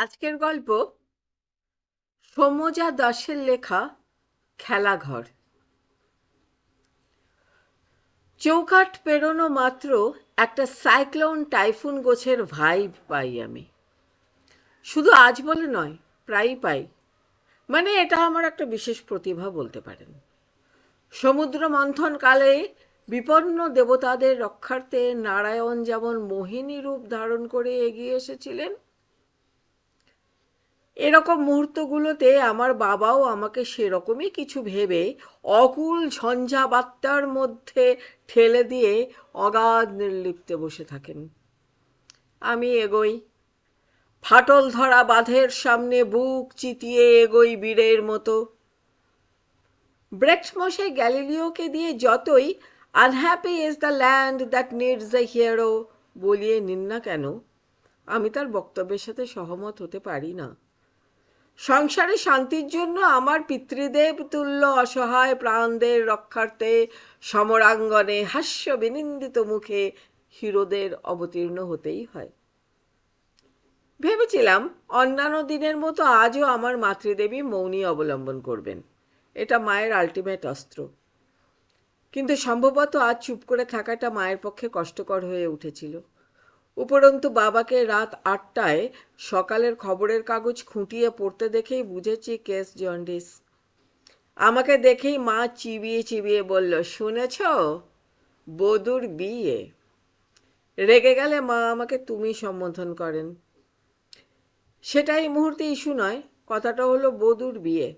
আজকের গল্প সৌম্যজা দাসের লেখা খেলাঘর। চৌকাঠ পেরোনো মাত্র একটা সাইক্লোন টাইফুন গোছের ভাইব পাই আমি। শুধু আজ বলে নয়, প্রায়ই পাই। মানে এটা আমার একটা বিশেষ প্রতিভা বলতে পারেন। সমুদ্র মন্থন কালে বিপন্ন দেবতাদের রক্ষার্থে নারায়ণ যেমন মোহিনী রূপ ধারণ করে এগিয়ে এসেছিলেন, এরকম মুহূর্তগুলোতে আমার বাবাও আমাকে সেরকমই কিছু ভেবে অকুল ঝঞ্ঝাবাত্যার মধ্যে ঠেলে দিয়ে অগাধ নির্লিপ্তে বসে থাকেন। আমি এগোই, ফাটল ধরা বাঁধের সামনে বুক চিতিয়ে এগোই বীরের মতো। ব্রেক্ট মশাই গ্যালিলিওকে দিয়ে যতই unhappy is the land that needs a hero বলিয়ে নিন না কেন, আমি তার বক্তব্যের সাথে সহমত হতে পারি না। সংসারে শান্তির জন্য আমার পিতৃদেব তুল্য অসহায় প্রাণদের রক্ষার্থে সমরাঙ্গনে হাস্য বিনিন্দিত মুখে হিরোদের অবতীর্ণ হতেই হয়। ভেবেছিলাম অন্যান্য দিনের মতো আজও আমার মাতৃদেবী মৌনী অবলম্বন করবেন, এটা মায়ের আলটিমেট অস্ত্র। কিন্তু সম্ভবত আজ চুপ করে থাকাটা মায়ের পক্ষে কষ্টকর হয়ে উঠেছিল। উপরন্তু বাবাকে রাত ৮টায় সকালের খবরের কাগজ খুঁটিয়ে পড়তে দেখেই বুঝেছি কেস জন্ডিস। আমাকে দেখেই মা চিবিয়ে চিবিয়ে বলল, শুনেছ, বধূর বিয়ে। রেগে গেলে মা আমাকে তুমি সম্বোধন করেন। সেটা এই মুহূর্তে ইস্যু নয়, কথাটা হলো বধূর বিয়ে।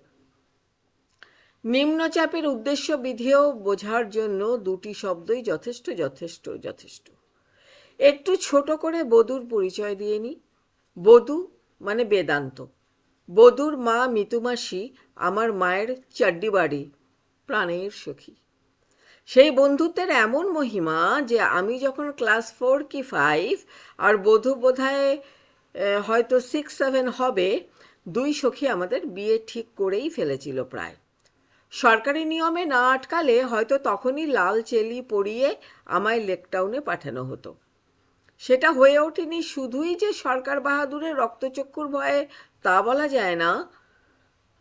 নিম্নচাপের উদ্দেশ্য বিধিও বোঝার জন্য দুটি শব্দই যথেষ্ট যথেষ্ট যথেষ্ট। একটু ছোট করে বধূর পরিচয় দিয়ে নি। বধূ মানে বেদান্ত। বধূর মা মিতুমাসি আমার মায়ের চাড্ডিবাড়ি, প্রাণের সখী। সেই বন্ধুত্বের এমন মহিমা যে আমি যখন ক্লাস 4 কি 5 আর বধূ বোধহয় হয়তো 6-7 হবে, দুই সখী আমাদের বিয়ে ঠিক করেই ফেলেছিল প্রায়। সরকারি নিয়মে না আটকালে হয়তো তখনই লাল চেলি পরিয়ে আমায় লেকটাউনে পাঠানো হতো। সেটা হয়ে ওঠেনি শুধুই যে সরকার বাহাদুরের রক্তচক্ষুর ভয়ে, তা বলা যায় না।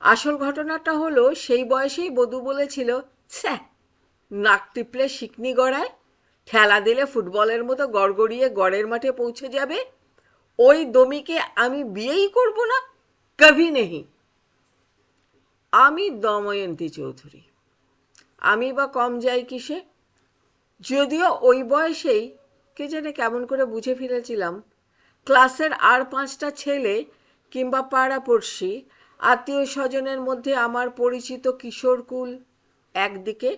আসল ঘটনাটা হলো সেই বয়সেই বধূ বলেছিল, ছ্যা, নাক টিপলে শিকনি গড়ায়, ঠেলা দিলে ফুটবলের মতো গড়গড়িয়ে গড়ের মাঠে পৌঁছে যাবে, ওই দমিকে আমি বিয়েই করব না, কভি নেহি। আমি দময়ন্তী চৌধুরী। আমি বা কম যাই কিসে? যদিও ওই বয়সেই কে জানে কেমন করে বুঝে ফেলেছিলাম ক্লাসের আর 5টা ছেলে কিংবা পাড়াপড়শি আত্মীয় স্বজনের মধ্যে আমার পরিচিত কিশোরকুল একদিকে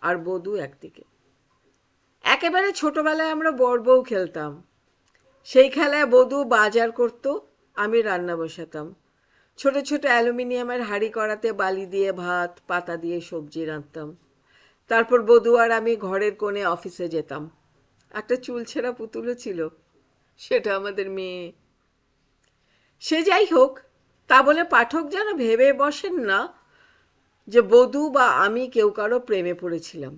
আর বধূ একদিকে। একেবারে ছোটবেলায় আমরা বড়বউ খেলতাম। সেই খেলায় বধূ বাজার করত, আমি রান্না বসাতাম। ছোট ছোট অ্যালুমিনিয়ামের হাঁড়ি কড়াতে বালি দিয়ে ভাত, পাতা দিয়ে সবজি রাঁধতাম। তারপর বধূ আর আমি ঘরের কোণে অফিসে যেতাম। একটা চুলছেরা পুতুলও ছিল, সেটা আমাদের মেয়ে। সে যাই হোক, তা বলে পাঠক যেন ভেবে বসেন না যে বধূ বা আমি কেউ কারো প্রেমে পড়েছিলাম।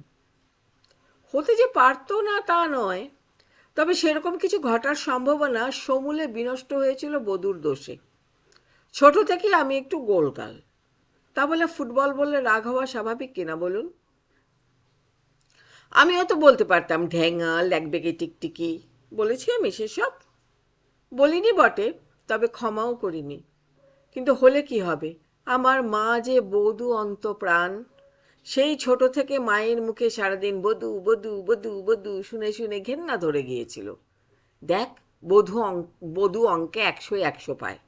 হতে যে পারতো না তা নয়, তবে সেরকম কিছু ঘটার সম্ভাবনা সমূলে বিনষ্ট হয়েছিল বধূর দোষে। ছোট থেকেই আমি একটু গোলগাল, তা বলে ফুটবল বলে রাগ হওয়া স্বাভাবিক কিনা বলুন? আমিও তো বলতে পারতাম ঢ্যাঙা, ল্যাকবেগে টিকটিকি। বলেছি আমি সেসব? বলিনি বটে, তবে ক্ষমাও করিনি। কিন্তু হলে কি হবে, আমার মা যে বধূ অন্তপ্রাণ। সেই ছোট থেকে মায়ের মুখে সারাদিন বধূ বধূ বধূ বধূ শুনে শুনে ঘেন্না ধরে গিয়েছিল। দেখ, বধূ অঙ্কে 100-100 পায়,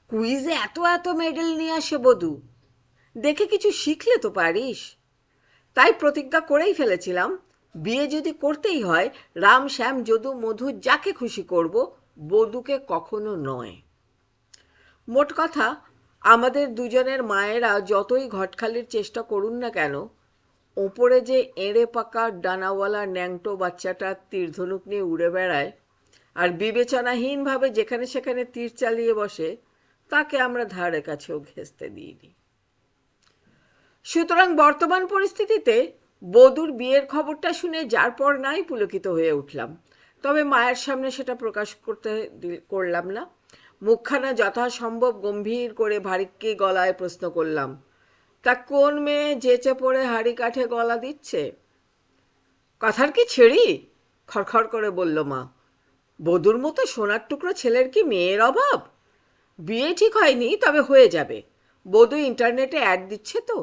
কুইজে এত এত মেডেল নিয়ে আসে বধূ, দেখে কিছু শিখলে তো পারিস। তাই প্রতিজ্ঞা করেই ফেলেছিলাম, বিয়ে যদি করতেই হয় রাম শ্যাম যদু মধু যাকে খুশি করব, বধূকে কখনো নয়। মোট কথা, আমাদের দুজনের মায়েরা যতই ঘটখালির চেষ্টা করুন না কেন, ওপরে যে এঁড়ে পাকা ডানাওয়ালা ন্যাংটো বাচ্চাটা তীরধনুক নিয়ে উড়ে বেড়ায় আর বিবেচনাহীনভাবে যেখানে সেখানে তীর চালিয়ে বসে, তাকে আমরা ধারে কাছেও ঘেঁষতে দিইনি। সুতরাং বর্তমান পরিস্থিতিতে বধূর বিয়ের খবরটা শুনে যার পর নাই পুলকিত হয়ে উঠলাম। তবে মায়ের সামনে সেটা প্রকাশ করলাম না। মুখখানা যথাসম্ভব গম্ভীর করে ভারিক্কি গলায় প্রশ্ন করলাম, তা কোন মেয়ে যেচে পড়ে হাঁড়ি কাঠে গলা দিচ্ছে? কথার কি ছেড়ি, খড়খড় করে বলল মা। বধূর মতো সোনার টুকরো ছেলের কি মেয়ের অভাব? বিয়ে ঠিক হয়নি, তবে হয়ে যাবে। বধূ ইন্টারনেটে অ্যাড দিচ্ছে তো।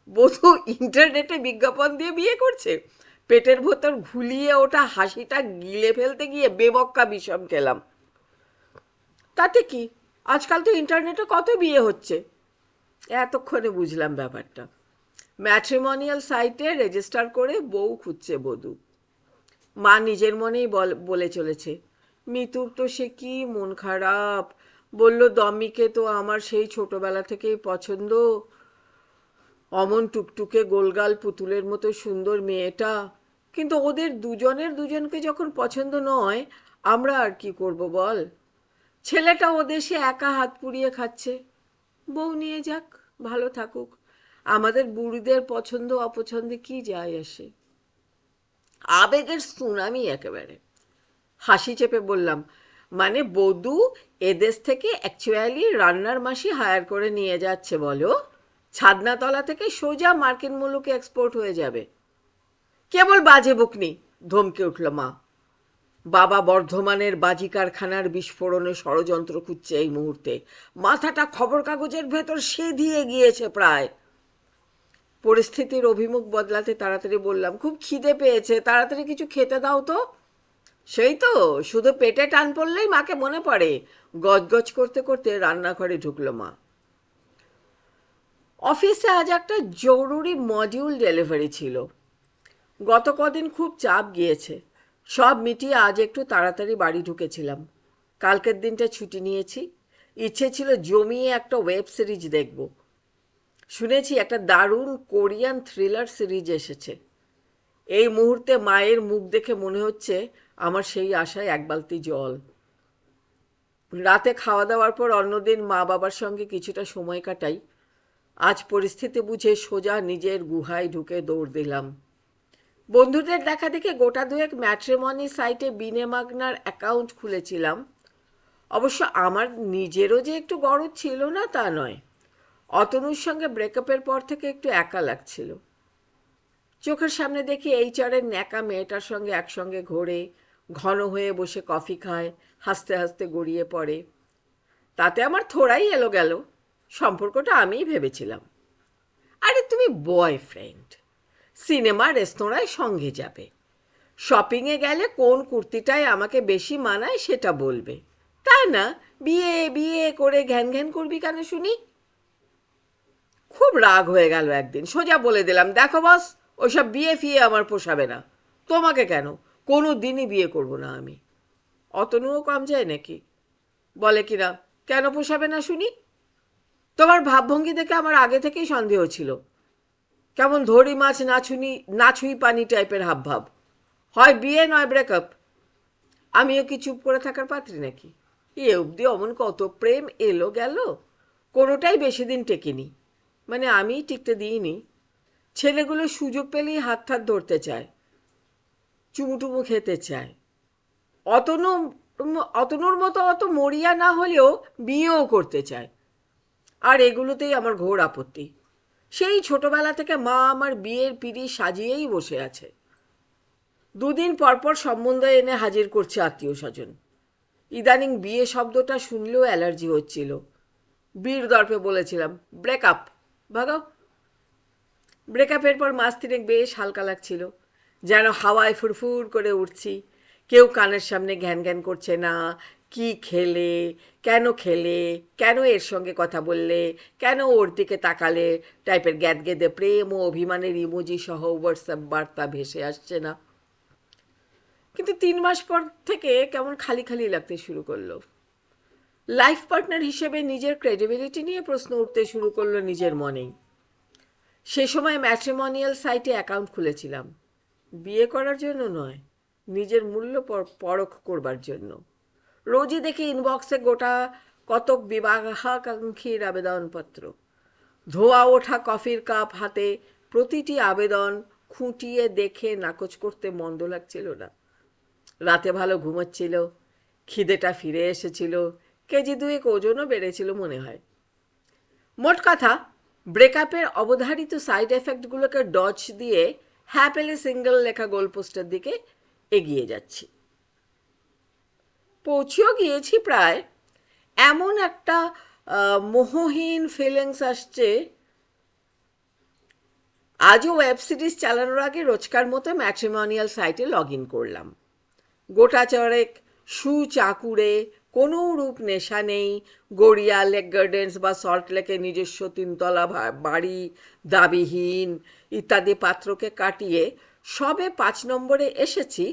বধূ ইন্টারনেটে বিজ্ঞাপন দিয়ে বিয়ে করছে? পেটের ভেতর ঘুলিয়ে ওঠা হাসিটা গিলে ফেলতে গিয়ে বেবক্কা বিষম খেলাম। তাতে কি, আজকাল তো ইন্টারনেটে কত বিয়ে হচ্ছে। এতক্ষণে বুঝলাম ব্যাপারটা। ম্যাট্রিমোনিয়াল সাইটে রেজিস্টার করে বউ খুঁজছে বধূ। মা নিজের মনেই বলে চলেছে, মিতুর তো সে কি মন খারাপ। বলল, দমিকে তো আমার সেই ছোটবেলা থেকেই পছন্দ। অমন টুকটুকে গোলগাল পুতুলের মতো সুন্দর মেয়েটা। কিন্তু ওদের দুজনের দুজনকে যখন পছন্দ নয়, আমরা আর কি করব বল? ছেলেটা ও দেশে একা হাত পুড়িয়ে খাচ্ছে। বউ নিয়ে যাক, ভালো থাকুক। আমাদের বুড়িদের পছন্দ অপছন্দে কি যায় আসে? আবেগের সুনামি একেবারে। হাসি চেপে বললাম, মানে বধূ এদেশ থেকে অ্যাকচুয়ালি রান্নার মাসি হায়ার করে নিয়ে যাচ্ছে বলো? ছাদনাতলা থেকে সোজা মার্কিন মুলুকে এক্সপোর্ট হয়ে যাবে। কেবল বাজে বকনি, ধমকে উঠল মা। বাবা বর্ধমানের বাজি কারখানার বিস্ফোরণে ষড়যন্ত্র খুঁজছে এই মুহূর্তে। মাথাটা খবর কাগজের ভেতর সেধিয়ে গিয়েছে প্রায়। পরিস্থিতির অভিমুখ বদলাতে তাড়াতাড়ি বললাম, খুব খিদে পেয়েছে, তাড়াতাড়ি কিছু খেতে দাও তো। সেই তো, শুধু পেটে টান পড়লেই মাকে মনে পড়ে। গজগজ করতে করতে রান্নাঘরে ঢুকলো মা। অফিসে আজ একটা জরুরি মডিউল ডেলিভারি ছিল। গত কদিন খুব চাপ গিয়েছে। সব মিটিয়ে আজ একটু তাড়াতাড়ি বাড়ি ঢুকেছিলাম। কালকের দিনটা ছুটি নিয়েছি। ইচ্ছে ছিল জমিয়ে একটা ওয়েব সিরিজ দেখব। শুনেছি একটা দারুণ কোরিয়ান থ্রিলার সিরিজ এসেছে। এই মুহূর্তে মায়ের মুখ দেখে মনে হচ্ছে আমার সেই আশায় এক বালতি জল। রাতে খাওয়া দাওয়ার পর অন্যদিন মা বাবার সঙ্গে কিছুটা সময় কাটাই। আজ পরিস্থিতি বুঝে সোজা নিজের গুহায় ঢুকে দৌড় দিলাম। বন্ধুদের দেখা দেখে গোটা দুয়েক ম্যাট্রিমনি সাইটে বিনে মাগনার অ্যাকাউন্ট খুলেছিলাম। অবশ্য আমার নিজেরও যে একটু গরজ ছিল না তা নয়। অতনুর সঙ্গে ব্রেকআপের পর থেকে একটু একা লাগছিল। চোখের সামনে দেখি এইচআরের ন্যাকা মেয়েটার সঙ্গে একসঙ্গে ঘোরে, ঘন হয়ে বসে কফি খায়, হাসতে হাসতে গড়িয়ে পড়ে। তাতে আমার থোড়াই এলো গেল। সম্পর্কটা আমিই ভেবেছিলাম। আরে তুমি বয়ফ্রেন্ড, সিনেমা রেস্তোরাঁয় সঙ্গে যাবে, শপিংয়ে গেলে কোন কুর্তিটায় আমাকে বেশি মানায় সেটা বলবে, তাই না? বিয়ে বিয়ে করে ঘ্যান ঘ্যান করবি কেন শুনি? খুব রাগ হয়ে গেল একদিন। সোজা বলে দিলাম, দেখো বস, ওইসব বিয়ে ফিয়ে আমার পোষাবে না। তোমাকে কেন, কোনো দিনই বিয়ে করব না আমি। অতনুও কম যায় নাকি? বলে কিনা, কেন পোষাবে না শুনি? তোমার ভাবভঙ্গি দেখে আমার আগে থেকেই সন্দেহ ছিল। কেমন ধরি মাছ না ছুঁই পানি টাইপের হাবভাব। হয় বিয়ে নয় ব্রেকআপ। আমিও কি চুপ করে থাকার পাত্রী নাকি? এ অবধি অমন কত প্রেম এলো গেল, কোনোটাই বেশি দিন টেকেনি। মানে আমিই টিকতে দিইনি। ছেলেগুলো সুযোগ পেলেই হাত হাত ধরতে চায়, চুমুটুমু খেতে চায়। অতনু অতনুর মতো অত মরিয়া না হলেও বিয়েও করতে চায়। আর এগুলোতেই আমার ঘোর আপত্তি। সেই ছোটবেলা থেকে মা আমার বিয়ের পিঁড়ি সাজিয়েই বসে আছে। দুদিন পরপর সম্বন্ধ এনে হাজির করছে আত্মীয় স্বজন। ইদানিং বিয়ে শব্দটা শুনলেও অ্যালার্জি হচ্ছিল। বীর দর্পে বলেছিলাম, ব্রেকআপ, ভাগাও। ব্রেকআপের পর মাস তিনেক বেশ হালকা লাগছিল, যেন হাওয়ায় ফুরফুর করে উঠছি। কেউ কানের সামনে ঘ্যান ঘ্যান করছে না। কি খেলে, কেন এর সঙ্গে কথা বললে, কেন ওর দিকে তাকালে টাইপের গ্যাদগেদে প্রেম ও অভিমানের ইমোজি সহ হোয়াটসঅ্যাপ বার্তা ভেসে আসছে না। কিন্তু 3 মাস পর থেকে কেমন খালি খালি লাগতে শুরু করলো। লাইফ পার্টনার হিসেবে নিজের ক্রেডিবিলিটি নিয়ে প্রশ্ন উঠতে শুরু করলো নিজের মনেই। সে সময় ম্যাট্রিমোনিয়াল সাইটে অ্যাকাউন্ট খুলেছিলাম। বিয়ে করার জন্য নয়, নিজের মূল্য পরখ করবার জন্য। রোজই দেখি ইনবক্সে গোটা কতক বিবাহাকাঙ্ক্ষীর আবেদনপত্র। ধোয়া ওঠা কফির কাপ হাতে প্রতিটি আবেদন খুঁটিয়ে দেখে নাকচ করতে মন্দ লাগছিল না। রাতে ভালো ঘুমোচ্ছিল, খিদেটা ফিরে এসেছিল, কেজি 2 ওজনও বেড়েছিল মনে হয়। মোট কথা, ব্রেকআপের অবধারিত সাইড এফেক্টগুলোকে ডজ দিয়ে হ্যাপিলি সিঙ্গেল লেখা গোলপোস্টের দিকে এগিয়ে যাচ্ছি। পৌঁছেও গিয়েছি প্রায়। এমন একটা মোহহীন ফিলিংস আসছে। আজও ওয়েব সিরিজ চালানোর আগে রোজকার মতো ম্যাট্রিমোনিয়াল সাইটে লগ ইন করলাম। গোটা চড়েক সুচাকুরে, কোনো রূপ নেশা নেই, গড়িয়া, লেক গার্ডেন্স বা সল্ট লেকে নিজস্ব 3 তলা বাড়ি দাবিহীন ইত্যাদি পাত্রকে কাটিয়ে সবে 5 নম্বরে এসেছি।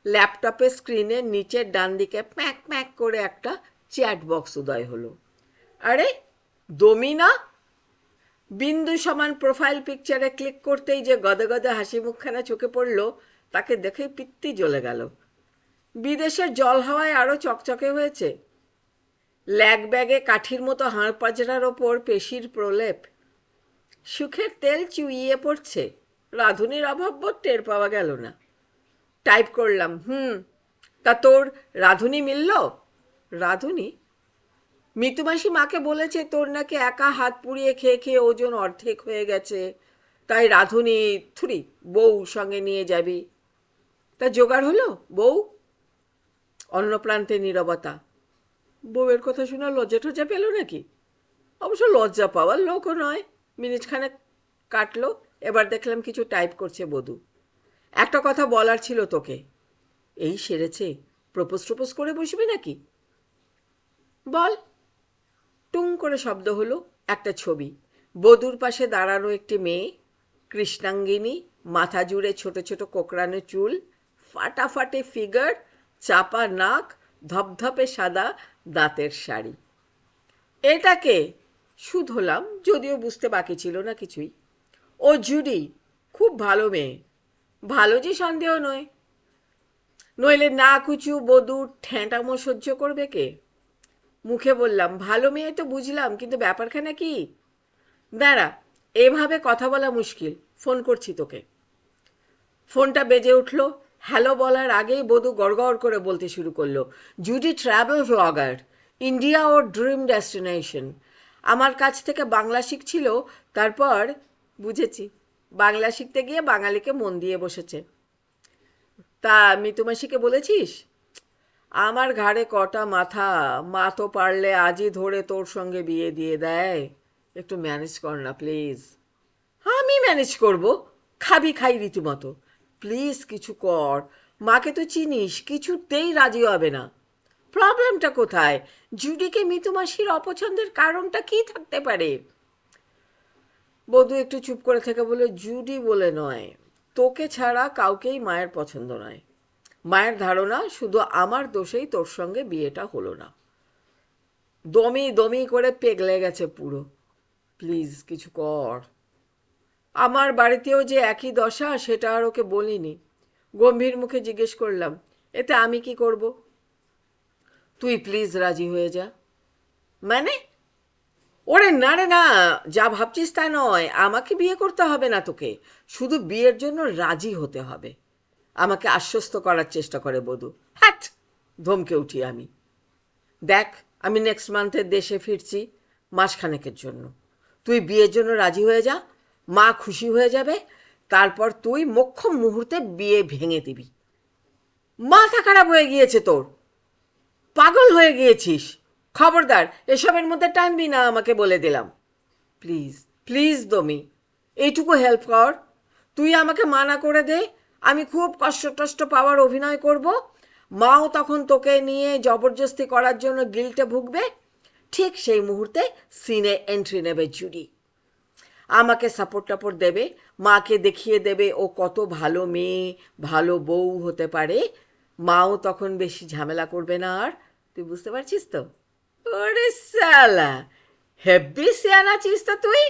ল্যাপটপের স্ক্রিনের নিচের ডান দিকে প্যাঁক প্যাঁক করে একটা চ্যাট বক্স উদয় হলো। আরে দমিনা! বিন্দু সমান প্রোফাইল পিকচারে ক্লিক করতেই যে গদে গদে হাসি মুখখানা চোখে পড়ল, তাকে দেখেই পিত্তি জ্বলে গেল। বিদেশের জল হাওয়ায় আরো চকচকে হয়েছে। ল্যাগ ব্যাগে কাঠির মতো হাড় পাজরার ওপর পেশির প্রলেপ। সুখের তেল চুইয়ে পড়ছে। রাঁধুনির অভাববোধ টের পাওয়া গেল না। টাইপ করলাম, তা তোর রাঁধুনি মিলল? রাঁধুনি? মিতুমাসি মাকে বলেছে তোর নাকি একা হাত পুড়িয়ে খেয়ে খেয়ে ওজন অর্ধেক হয়ে গেছে, তাই রাঁধুনি থুরি বউ সঙ্গে নিয়ে যাবি। তা জোগাড় হলো বউ? অন্য প্রান্তে নীরবতা। বউয়ের কথা শুনে লজ্জা টজ্জা পেল নাকি? অবশ্য লজ্জা পাওয়ার লোকও নয়। মিনিটখানেক কাটলো, এবার দেখলাম কিছু টাইপ করছে বধূ। একটা কথা বলার ছিল তোকে। এই সেরেছে, প্রপোজ টপোজ করে বসবি নাকি? বল। টুং করে শব্দ হলো। একটা ছবি। বধূর পাশে দাঁড়ানো একটি মেয়ে, কৃষ্ণাঙ্গিনী, মাথা জুড়ে ছোট ছোট কোকড়ানো চুল, ফাটাফাটি ফিগার, চাপা নাক, ধপধপে সাদা দাঁতের শাড়ি। এটাকে সুদ হলাম, যদিও বুঝতে বাকি ছিল না কিছুই। ও জুডি, খুব ভালো মেয়ে। ভালো যে সন্দেহ নয়, নইলে না কুচু বধূর ঠ্যাঁটামো সহ্য করবে কে? মুখে বললাম, ভালো মেয়ে তো বুঝলাম, কিন্তু ব্যাপারখানা কি? দাঁড়া, এভাবে কথা বলা মুশকিল, ফোন করছি তোকে। ফোনটা বেজে উঠল। হ্যালো বলার আগেই বধূ গড়গড় করে বলতে শুরু করলো, জুডি ট্রাভেল ভ্লগার, ইন্ডিয়া ওর ড্রিম ডেস্টিনেশন। আমার কাছ থেকে বাংলা শিখছিল, তারপর বুঝেছি বাংলা শিখতে গিয়ে বাঙালিকে মন দিয়ে বসেছে। তা মিতুমাসিকে বলেছিস? আমার ঘাড়ে কটা মাথা, মা তো পারলে আজই ধরে তোর সঙ্গে বিয়ে দিয়ে দেয়। একটু ম্যানেজ কর না প্লিজ। আমি ম্যানেজ করব? খাবি খাই রীতিমতো। প্লিজ কিছু কর। মাকে তো চিনিস, কিছুতেই রাজি হবে না। প্রবলেমটা কোথায়? জুডিকে মিতুমাসির অপছন্দের কারণটা কি থাকতে পারে? বধূ একটু চুপ করে থেকে বলে, জুডি বলে নয়, তোকে ছাড়া কাউকেই মায়ের পছন্দ নয়। মায়ের ধারণা শুধু আমার দোষেই তোর সঙ্গে বিয়েটা হলো না। দমি দমি করে পেগলে গেছে পুরো। প্লিজ কিছু কর। আমার বাড়িতেও যে একই দশা, সেটা আর ওকে বলিনি। গম্ভীর মুখে জিজ্ঞেস করলাম, এতে আমি কি করব? তুই প্লিজ রাজি হয়ে যা। মানে? ওরে না রে না, যা ভাবছিস তা নয়। আমাকে বিয়ে করতে হবে না তোকে, শুধু বিয়ের জন্য রাজি হতে হবে। আমাকে আশ্বস্ত করার চেষ্টা করে বধূ। হ্যাট! ধমকে উঠি আমি। দেখ, আমি নেক্সট মান্থে দেশে ফিরছি মাসখানেকের জন্য। তুই বিয়ের জন্য রাজি হয়ে যা, মা খুশি হয়ে যাবে, তারপর তুই মোক্ষম মুহূর্তে বিয়ে ভেঙে দিবি। মাথা খারাপ হয়ে গিয়েছে তোর? পাগল হয়ে গিয়েছিস? খবরদার এসবের মধ্যে টানবি না, আমাকে বলে দিলাম। প্লিজ প্লিজ দমি, এইটুকু হেল্প কর। তুই আমাকে মানা করে দে, আমি খুব কষ্ট টষ্ট পাওয়ার অভিনয় করব। মাও তখন তোকে নিয়ে জবরদস্তি করার জন্য গিল্টে ভুগবে। ঠিক সেই মুহূর্তে সিনে এন্ট্রি নেবে জুডি। আমাকে সাপোর্ট টাপোর্ট দেবে, মাকে দেখিয়ে দেবে ও কত ভালো মেয়ে, ভালো বউ হতে পারে। মাও তখন বেশি ঝামেলা করবে না আর। তুই বুঝতে পারছিস তো? ওরে সালা, হেব্বি সিয়ানা আছিস তো তুই।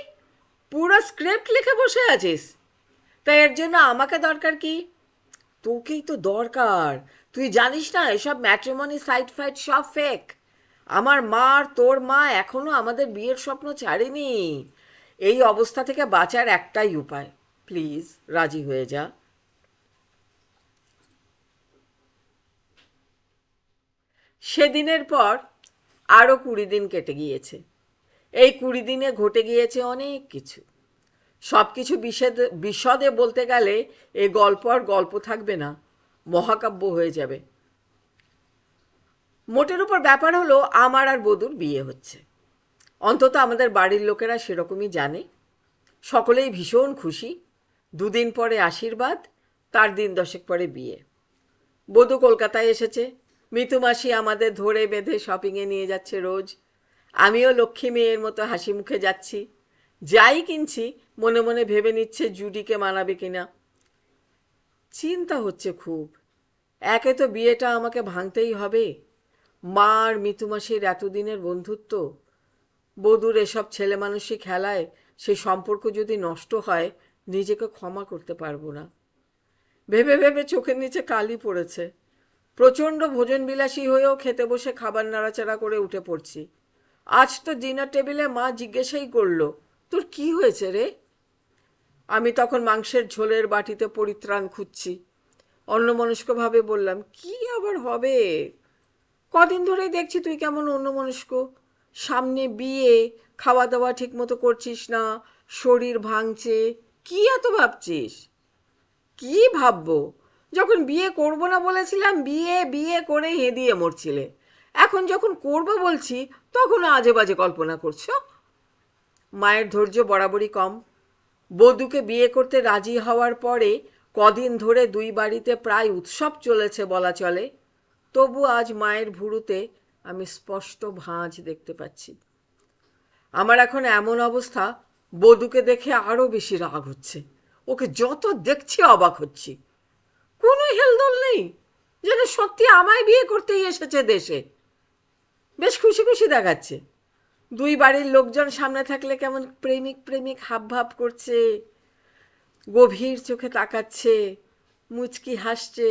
পুরো স্ক্রিপ্ট লিখে বসে আছিস। তাই এর জন্য আমাকে দরকার কি? তোকেই তো দরকার। তুই জানিস না এসব ম্যাট্রিমনি সাইট ফাইট সব ফেক। আমার মা আর তোর মা এখনো আমাদের বিয়ের স্বপ্ন ছাড়েনি। এই অবস্থা থেকে বাঁচার একটাই উপায়, প্লিজ রাজি হয়ে যা। সেদিনের পর আরও 20 দিন কেটে গিয়েছে। এই 20 দিনে ঘটে গিয়েছে অনেক কিছু। সব কিছু বিশদে বলতে গেলে এই গল্প আর গল্প থাকবে না, মহাকাব্য হয়ে যাবে। মোটের উপর ব্যাপার হলো আমার আর বধুর বিয়ে হচ্ছে। অন্তত আমাদের বাড়ির লোকেরা সেরকমই জানে। সকলেই ভীষণ খুশি। 2 দিন পরে আশীর্বাদ, তার দিন 10 পরে বিয়ে। বধূ কলকাতায় এসেছে। মিতু মাসি আমাদের ধরে বেঁধে শপিংয়ে নিয়ে যাচ্ছে রোজ। আমিও লক্ষ্মী মেয়ের মতো হাসি মুখে যাচ্ছি। যাই কিনছি মনে মনে ভেবে নিচ্ছে জুডিকে মানাবে কিনা। চিন্তা হচ্ছে খুব। একে তো বিয়েটা আমাকে ভাঙতেই হবে। মা আর মিতু মাসির এতদিনের বন্ধুত্ব, বধূর এসব ছেলে মানুষই খেলায় সেই সম্পর্ক যদি নষ্ট হয়, নিজেকে ক্ষমা করতে পারবো না। ভেবে ভেবে চোখের নিচে কালি পড়েছে। প্রচণ্ড ভোজনবিলাসী হয়েও খেতে বসে খাবার নাড়াচাড়া করে উঠে পড়ছি। আজ তো ডিনার টেবিলে মা জিজ্ঞাসাই করলো, তোর কি হয়েছে রে? আমি তখন মাংসের ঝোলের বাটিতে পরিত্রাণ খুঁজছি। অন্যমনস্কভাবে বললাম, কি আবার হবে? কদিন ধরেই দেখছি তুই কেমন অন্যমনস্ক। সামনে বিয়ে, খাওয়া দাওয়া ঠিক মতো করছিস না, শরীর ভাঙছে। কি এত ভাবছিস? কি ভাববো? যখন বিয়ে করব না বলেছিলাম বিয়ে বিয়ে করে হেদিয়ে মরছিলে। এখন যখন করব বলছি তখন আজে বাজে কল্পনা করছো। মায়ের ধৈর্য বরাবরই কম। বধূকে বিয়ে করতে রাজি হওয়ার পরে কদিন ধরে দুই বাড়িতে প্রায় উৎসব চলেছে বলা চলে। তবু আজ মায়ের ভুরুতে আমি স্পষ্ট ভাঁজ দেখতে পাচ্ছি। আমার এখন এমন অবস্থা, বধূকে দেখে আরো বেশি রাগ হচ্ছে। ওকে যত দেখছি অবাক হচ্ছি। কোনো হেলদোল নেই, যেন সত্যি আমায় বিয়ে করতেই এসেছে দেশে। বেশ খুশি খুশি দেখাচ্ছে। দুই বাড়ির লোকজন সামনে থাকলে কেমন প্রেমিক প্রেমিক হাবভাব করছে, গভীর চোখে তাকাচ্ছে, মুচকি হাসছে।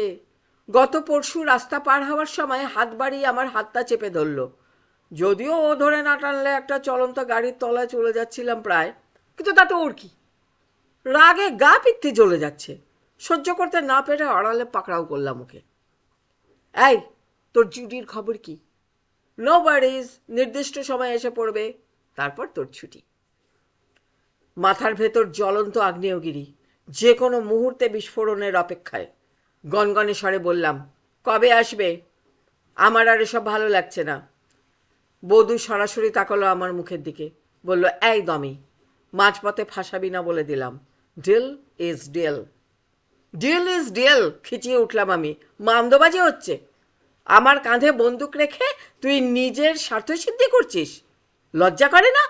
গত পরশু রাস্তা পার হওয়ার সময় হাত বাড়িয়ে আমার হাতটা চেপে ধরল। যদিও ও ধরে না টানলে একটা চলন্ত গাড়ির তলায় চলে যাচ্ছিলাম প্রায়, কিন্তু তাতে ওর কি? রাগে গা পিত্তি জ্বলে যাচ্ছে। সহ্য করতে না পেরে আড়ালে পাকড়াও করলাম ওকে। এই, তোর জুডির খবর কি? নো ওয়ারিজ, নির্দিষ্ট সময় এসে পড়বে, তারপর তোর ছুটি। মাথার ভেতর জ্বলন্ত আগ্নেয়গিরি, যে কোনো মুহূর্তে বিস্ফোরণের অপেক্ষায়। গনগনে স্বরে বললাম, কবে আসবে? আমার আর এসব ভালো লাগছে না। বধূ সরাসরি তাকালো আমার মুখের দিকে, বলল, এই দমি, মাঝপথে ফাঁসাবি না বলে দিলাম। Deal is deal. Deal is deal, খিচিয়ে উঠলাম আমি। মামদোবাজি হচ্ছে? আমার কাঁধে বন্দুক রেখে তুই নিজের স্বার্থসিদ্ধি করছিস? লজ্জা করে না?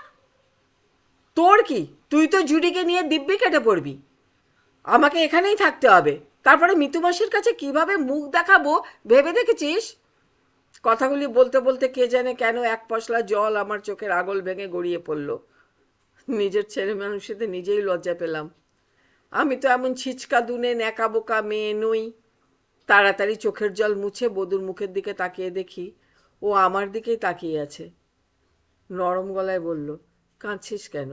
তোর কি? তুই তো জুডিকে নিয়ে দিব্যি কেটে পড়বি। আমাকে এখানেই থাকতে হবে। তারপরে মিতু মাসির কাছে কিভাবে মুখ দেখাবো ভেবে দেখেছিস? কথাগুলি বলতে বলতে কে জানে কেন এক পশলা জল আমার চোখের আগল ভেঙে গড়িয়ে পড়ল। নিজের ছেলে মানুষেতে নিজেই লজ্জা পেলাম। আমি তো এমন ছিচকা দুনে ন্যাকা বোকা মেয়ে নই। তাড়াতাড়ি চোখের জল মুছে বধূর মুখের দিকে তাকিয়ে দেখি ও আমার দিকেই তাকিয়ে আছে। নরম গলায় বলল, কাঁদছিস কেন?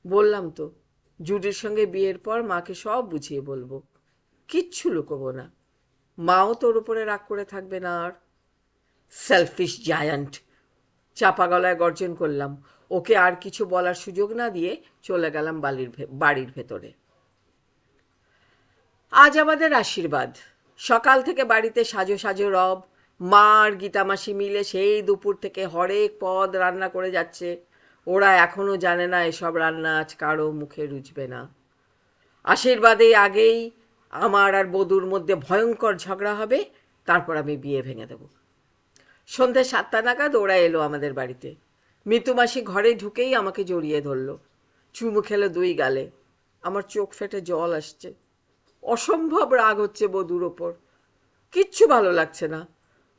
বললাম তো, জুডির সঙ্গে বিয়ের পর মাকে সব বুঝিয়ে বলবো, কিচ্ছু লুকোবো না। মাও তোর উপরে রাগ করে থাকবে না আর। সেলফিশ জায়ান্ট, চাপা গলায় গর্জন করলাম। ওকে আর কিছু বলার সুযোগ না দিয়ে চলে গেলাম বাড়ির ভেতরে। আজ আমাদের আশীর্বাদ। সকাল থেকে বাড়িতে সাজো সাজো রব। মা আর গীতামাসি মিলে সেই দুপুর থেকে হরেক পদ রান্না করে যাচ্ছে। ওরা এখনো জানে না এসব রান্না আজ কারো মুখে রুচবে না। আশীর্বাদে আগেই আমার আর বধূর মধ্যে ভয়ঙ্কর ঝগড়া হবে, তারপর আমি বিয়ে ভেঙে দেব। সন্ধ্যে 7টা নাগাদ ওরা এলো আমাদের বাড়িতে। মিতু মাসি ঘরে ঢুকেই আমাকে জড়িয়ে ধরল, চুমু খেলো 2 গালে। আমার চোখ ফেটে জল আসছে। অসম্ভব রাগ হচ্ছে বধূর ওপর। কিচ্ছু ভালো লাগছে না।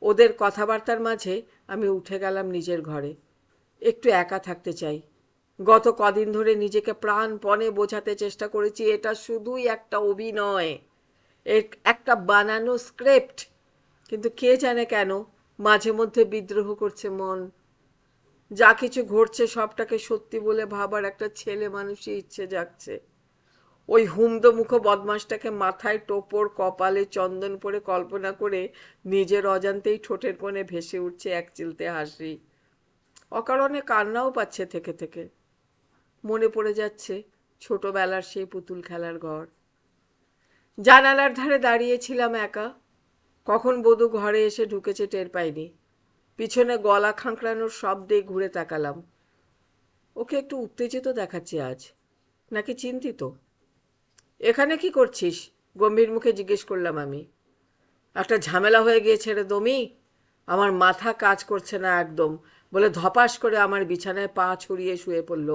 ওদের কথাবার্তার মাঝে আমি উঠে গেলাম নিজের ঘরে। একটু একা থাকতে চাই। গত কদিন ধরে নিজেকে প্রাণপণে বোঝাতে চেষ্টা করেছি এটা শুধুই একটা অভিনয়, একটা বানানো স্ক্রিপ্ট। কিন্তু কে জানে কেন মাঝে মধ্যে বিদ্রোহ করছে মন। যা কিছু ঘটছে সবটাকে সত্যি বলে ভাবার একটা ছেলে মানুষই ইচ্ছে জাগছে। ওই হুমদো-মুখ বদমাসটাকে মাথায় টোপর, কপালে চন্দন পরে কল্পনা করে নিজের অজান্তেই ঠোঁটের কোণে ভেসে উঠছে এক চিলতে হাসি। অকারণে কান্নাও পাচ্ছে থেকে থেকে। মনে পড়ে যাচ্ছে ছোটবেলার সেই পুতুল খেলার ঘর। জানালার ধারে দাঁড়িয়েছিলাম একা। কখন বধূ ঘরে এসে ঢুকেছে টের পাইনি। পিছনে গলা খাঁকড়ানোর শব্দে ঘুরে তাকালাম। ওকে একটু উত্তেজিত দেখাচ্ছে আজ, নাকি চিন্তিত? এখানে কি করছিস? গম্ভীর মুখে জিজ্ঞেস করলাম আমি। একটা ঝামেলা হয়ে গিয়েছে রে দমি, আমার মাথা কাজ করছে না একদম, বলে ধপাস করে আমার বিছানায় পা ছড়িয়ে শুয়ে পড়ল।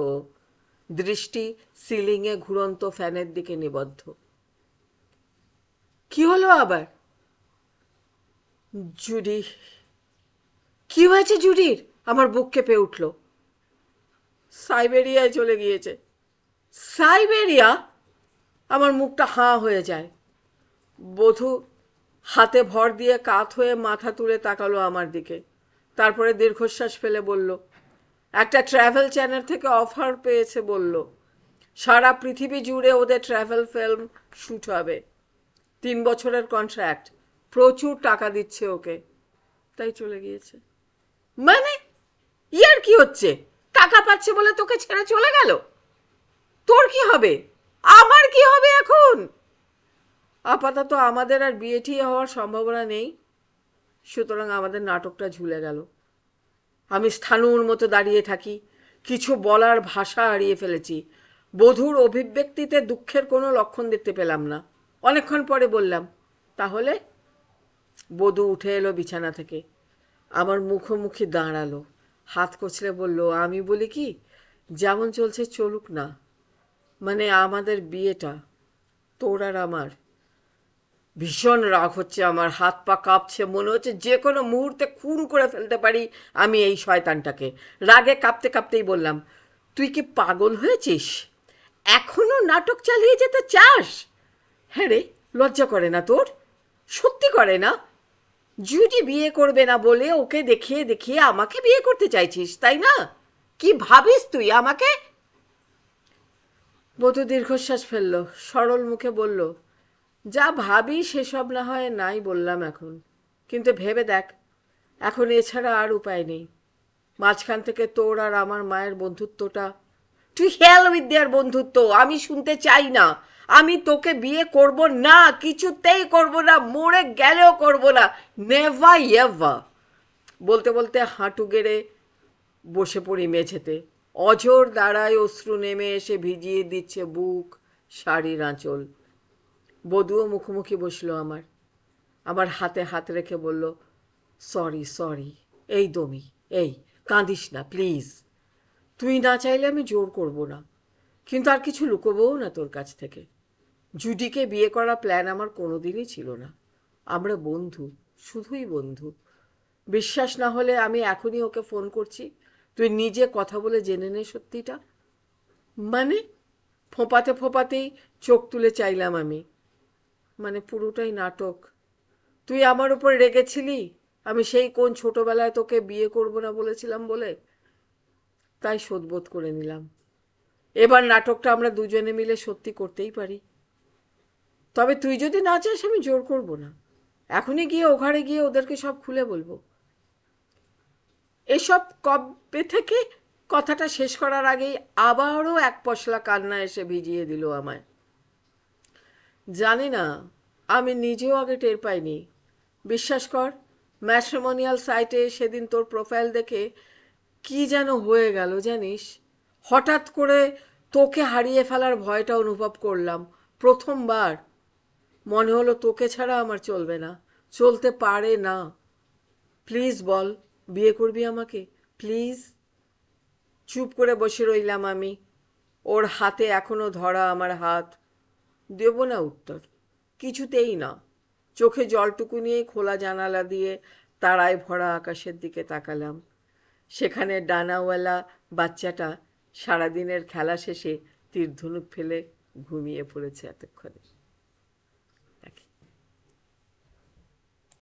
দৃষ্টি সিলিংয়ে ঘুরন্ত ফ্যানের দিকে নিবদ্ধ। কি হলো আবার? জুডি। কি হয়েছে জুডির? আমার বুক কেঁপে উঠল। সাইবেরিয়ায় চলে গিয়েছে। সাইবেরিয়া? আমার মুখটা হাঁ হয়ে যায়। বধূ হাতে ভর দিয়ে কাত হয়ে মাথা তুলে তাকালো আমার দিকে। তারপরে দীর্ঘশ্বাস ফেলে বলল, একটা ট্রাভেল চ্যানেল থেকে অফার পেয়েছে বলল, সারা পৃথিবী জুড়ে ওদের ট্রাভেল ফিল্ম শ্যুট হবে। 3 বছরের কন্ট্রাক্ট, প্রচুর টাকা দিচ্ছে ওকে, তাই চলে গিয়েছে। মানে ইয়ার কি হচ্ছে? টাকা পাচ্ছে বলে তোকে ছেড়ে চলে গেল? তোর কি হবে? আমার কি হবে এখন? আপাতত আমাদের আর বিয়ে টিয়ে হওয়ার সম্ভাবনা নেই, সুতরাং আমাদের নাটকটা ঝুলে গেল। আমি স্থাণুর মতো দাঁড়িয়ে থাকি। কিছু বলার ভাষা হারিয়ে ফেলেছি। বধূর অভিব্যক্তিতে দুঃখের কোনো লক্ষণ দেখতে পেলাম না। অনেকক্ষণ পরে বললাম, তাহলে? বধূ উঠে এলো বিছানা থেকে, আমার মুখোমুখি দাঁড়ালো, হাত কচলে বলল, আমি বলি কি, যেমন চলছে চলুক না। মানে আমাদের বিয়েটা, তোর আর আমার। ভীষণ রাগ হচ্ছে আমার, হাত পা কাঁপছে, মনে হচ্ছে যে কোনো মুহূর্তে খুন করে ফেলতে পারি আমি এই শয়তানটাকে। রাগে কাঁপতে কাঁপতেই বললাম, তুই কি পাগল হয়েছিস? এখনো নাটক চালিয়ে যেতে চাস? হ্যাঁ রে, লজ্জা করে না তোর? সত্যি করে না? জুডি বিয়ে করবে না বলে ওকে দেখিয়ে দেখিয়ে আমাকে বিয়ে করতে চাইছিস, তাই না? কি ভাবিস তুই আমাকে? বধূ দীর্ঘশ্বাস ফেলল, সরল মুখে বলল, যা ভাবি সেসব না হয় নাই বললাম এখন, কিন্তু ভেবে দেখ, এখন এছাড়া আর উপায় নেই। মাঝখান থেকে তোর আর আমার মায়ের বন্ধুত্বটা। তুই হেল উইথ দেয়ার বন্ধুত্ব, আমি শুনতে চাই না। আমি তোকে বিয়ে করব না, কিছুতেই করব না, মরে গেলেও করব না, নেভার এভার। বলতে বলতে হাঁটু গেড়ে বসে পড়ি মেঝেতে। অঝোর দাঁড়ায় অশ্রু নেমে এসে ভিজিয়ে দিচ্ছে বুক, শাড়ির আঁচল। বধূও মুখোমুখি বসলো আমার। আমার হাতে হাত রেখে বলল, সরি সরি। এই দমি, এই কাঁদিস না প্লিজ। তুই না চাইলে আমি জোর করব না, কিন্তু আর কিছু লুকোবও না তোর কাছ থেকে। জুডিকে বিয়ে করার প্ল্যান আমার কোনোদিনই ছিল না। আমরা বন্ধু, শুধুই বন্ধু। বিশ্বাস না হলে আমি এখনই ওকে ফোন করছি, তুই নিজে কথা বলে জেনে নে সত্যিটা। মানে? ফোঁপাতে ফোঁপাতেই চোখ তুলে চাইলাম আমি। মানে পুরোটাই নাটক। তুই আমার উপর রেগেছিলি আমি সেই কোন ছোটবেলায় তোকে বিয়ে করব না বলেছিলাম বলে, তাই শোধবোধ করে নিলাম। এবার নাটকটা আমরা দুজনে মিলে সত্যি করতেই পারি। তবে তুই যদি না চাস আমি জোর করব না। এখনই গিয়ে ও ঘরে গিয়ে ওদেরকে সব খুলে বলবো। এসব কবে থেকে? কথাটা শেষ করার আগেই আবারও এক পশলা কান্না এসে ভিজিয়ে দিল আমায়। জানি না, আমি নিজেও আগে টের পাইনি। বিশ্বাস কর, ম্যাট্রিমোনিয়াল সাইটে সেদিন তোর প্রোফাইল দেখে কি যেন হয়ে গেল জানিস। হঠাৎ করে তোকে হারিয়ে ফেলার ভয়টা অনুভব করলাম প্রথমবার। মনে হলো তোকে ছাড়া আমার চলবে না, চলতে পারে না। প্লিজ বল, বিয়ে করবি আমাকে প্লিজ? চুপ করে বসে রইলাম আমি। ওর হাতে এখনো ধরা আমার হাত। দেব না উত্তর, কিছুতেই না। চোখে জলটুকু নিয়েই খোলা জানালা দিয়ে তারায় ভরা আকাশের দিকে তাকালাম। সেখানে ডানাওয়ালা বাচ্চাটা সারাদিনের খেলা শেষে তীর ধনুক ফেলে ঘুমিয়ে পড়েছে এতক্ষণে।